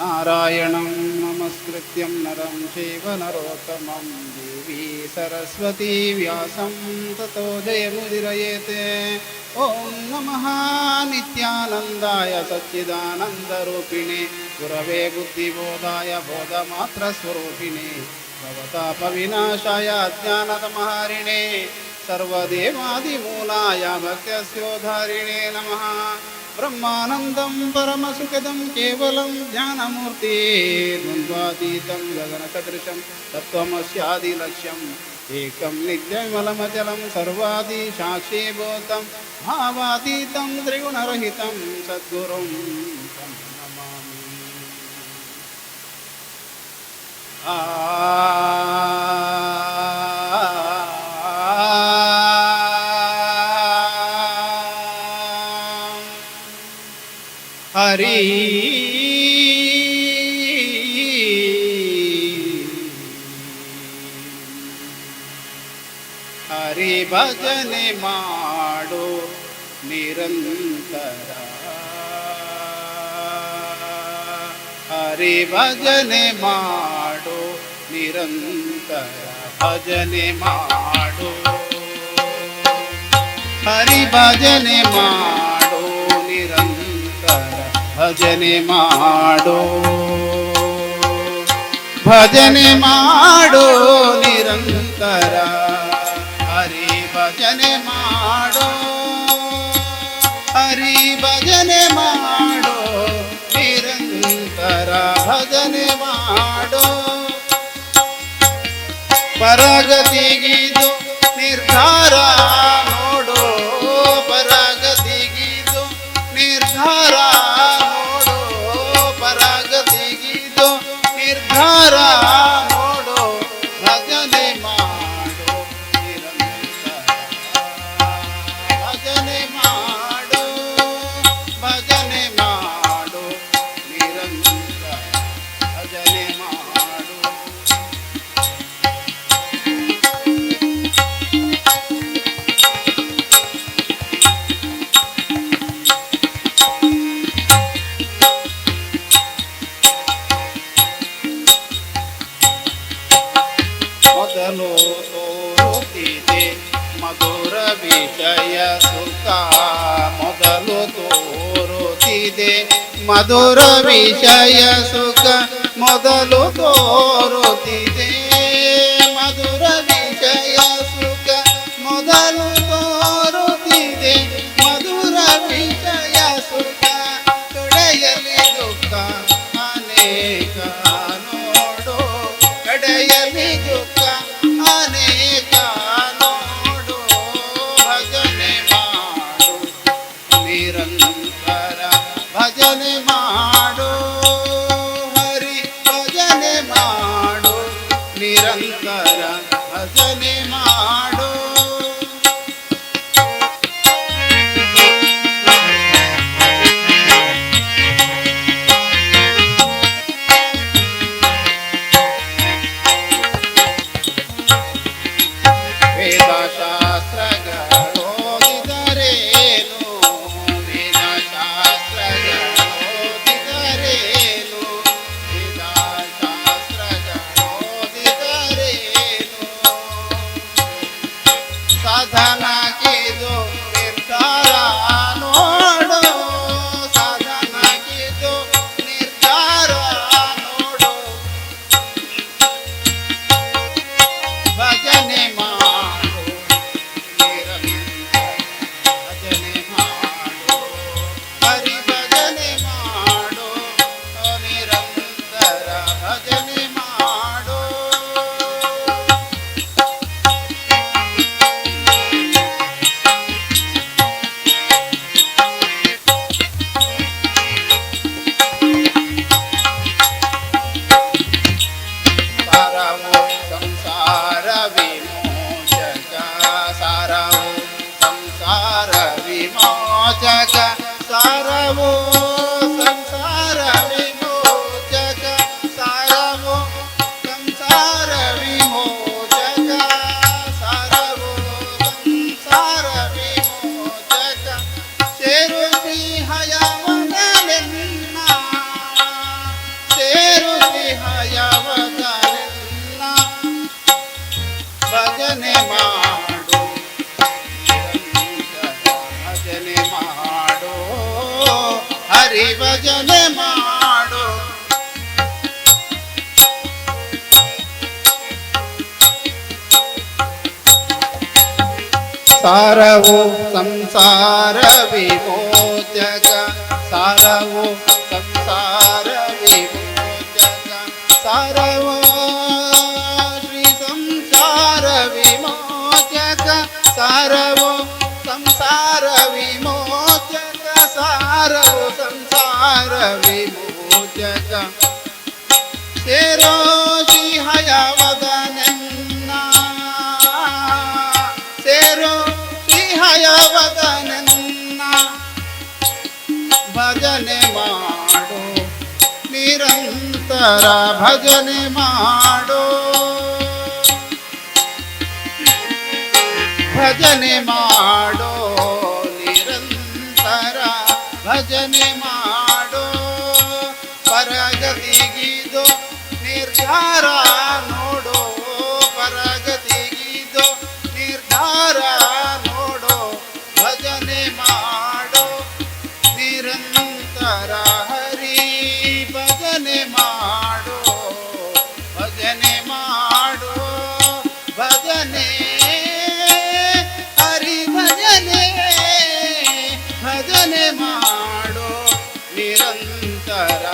ನಾರಾಯಣಂ ನಮಸ್ಕೃತ್ಯಂ ನರಂ ಚೈವ ನರೋತ್ತಮಂ ದೇವಿ ಸರಸ್ವತಿ ವ್ಯಾಸಂ ತತೋ ಜಯಮುದಿರಯೇತೆ. ಓಂ ನಮಃ ನಿತ್ಯಾನಂದಾಯ ಸಚ್ಚಿದಾನಂದರೂಪಿಣೆ ಗುರವೇ ಬುದ್ಧಿಬೋಧಾಯ ಬೋಧಮಾತ್ರ ಸ್ವರೂಪಿಣೆ ಭವತಾಪ ವಿನಾಶಾಯ ಅಜ್ಞಾನತಮಹಾರಿಣೆ ಸರ್ವದೇವಾದಿಮೂಲಾಯ ಭಕ್ತ್ಯಸ್ಯೋದ್ಧಾರಿಣೇ ನಮಃ. ಬ್ರಹ್ಮಾನಂದಂ ಪರಮಸುಖದಂ ಕೇವಲಂ ಜ್ಞಾನಮೂರ್ತಿ ದ್ವಂದ್ವಾತೀತಂ ಗಗನಸದೃಶಂ ತತ್ವಮಸ್ಯಾದಿಲಕ್ಷ್ಯಂ ಏಕಂ ನಿತ್ಯವಿಮಲಮಚಲಂ ಸರ್ವಾದಿ ಸಾಕ್ಷೀಭೂತಂ ಭಾವಾತೀತಂ ತ್ರಿಗುಣರಹಿತಂ ಸದ್ಗುರುಂ तं ನಮಾಮಿ. ಹರಿ ಹರಿ ಭಜನೆ ಮಾಡು ನಿರಂತರ, ಹರಿ ಭಜನೆ ಮಾಡು ನಿರಂತರ, ಭಜನೆ ಮಾಡು ಹರಿ ಭಜನೆ ಮಾಡು ನಿರಂತರ, ಭಜನೆ ಮಾಡು ಭಜನೆ ಮಾಡು ನಿರಂತರ, ಹರಿ ಭಜನೆ ಮಾಡು ಹರಿ ಭಜನೆ ಮಾಡು ನಿರಂತರ, ಭಜನೆ ಮಾಡು. ಪರಗತಿಗಿದು ನಿರ್ಧಾರ ನೋಡು, ಪರಗತಿಗಿದು ನಿರ್ಧಾರ ನೋಡು, ಪರಗತಿಗಿದು ನಿರ್ಧಾರ ನೋಡು, ಭಜನೆ ಮಾಡು ನಿರಂತರ, ಭಜನೆ ಮಾಡು ಭಜನೆ ಮಾಡು ನಿರಂತರ, ಭಜನೆ ಮಾಡು. ಮೊದಲು ತೋರುತ್ತಿದೆ ಮಧುರ ವಿಷಯ ಸುಖ, ಮೊದಲು ತೋರುತ್ತಿದೆ ಮಧುರ ವಿಷಯ ಸುಖ, ಮೊದಲು ತೋರುತ್ತಿದೆ ಮಧುರ ವಿಷಯ ಸುಖ, ಮೊದಲು ತೋರುತ್ತಿದೆ ಮಧುರ ವಿಷಯ ಸುಖ, ಕಡೆಯಲ್ಲಿ ದುಃಖ ಅನೇಕ ನೋಡು, ಕಡೆಯಲ್ಲಿ ದುಃಖ ಅನೇಕ ನೋಡು, ಭಜನೆ ಮಾಡು ನಿರಂತರ, ಭಜನೆ ಮಾಡು ಹರಿ ಭಜನೆ ಮಾಡು ಹರಿ ಭಜನೆ ಮಾಡು. ಸಾರವು ಸಂಸಾರ ವಿಮೋಚಕ, ಸಾರವು ಸಂಸಾರ ವಿಮೋಚಕ, ಸಾರವು ಶ್ರೀ ಸಂಸಾರ ವಿಮೋಚಕ, ಸಾರವು ಸಂಸಾರ ವಿಮೋಚಕ, ಸಾರವು ಸಂಸಾರ ವಿಮೋಚಕ. ಸೇರೋ ಶ್ರೀ ಹಯವದನೆನ್ನ, ಸೇರೋ ಶ್ರೀ ಹಯವದನೆನ್ನ, ಭಜನೆ ಮಾಡು ನಿರಂತರ ಭಜನೆ ಮಾಡು, ಭಜನೆ ಮಾಡೋ ನಿರಂತರ ಭಜನೆ ಮಾಡೋ. ಪರಗತಿಗಿದು ನಿರ್ಧಾರ ನೋಡೋ, ಪರಗತಿಗಿದು ನಿರ್ಧಾರ ನೋಡೋ, ಭಜನೆ ಮಾಡೋ ನಿರಂತರ ಹರಿ ಭಜನೆ ಮಾಡೋ, ಭಜನೆ ಮಾಡೋ, ಭಜನೆ ಹರಿ ಭಜನೆ, ಭಜನೆ ಮಾಡೋ ನಿರಂತರ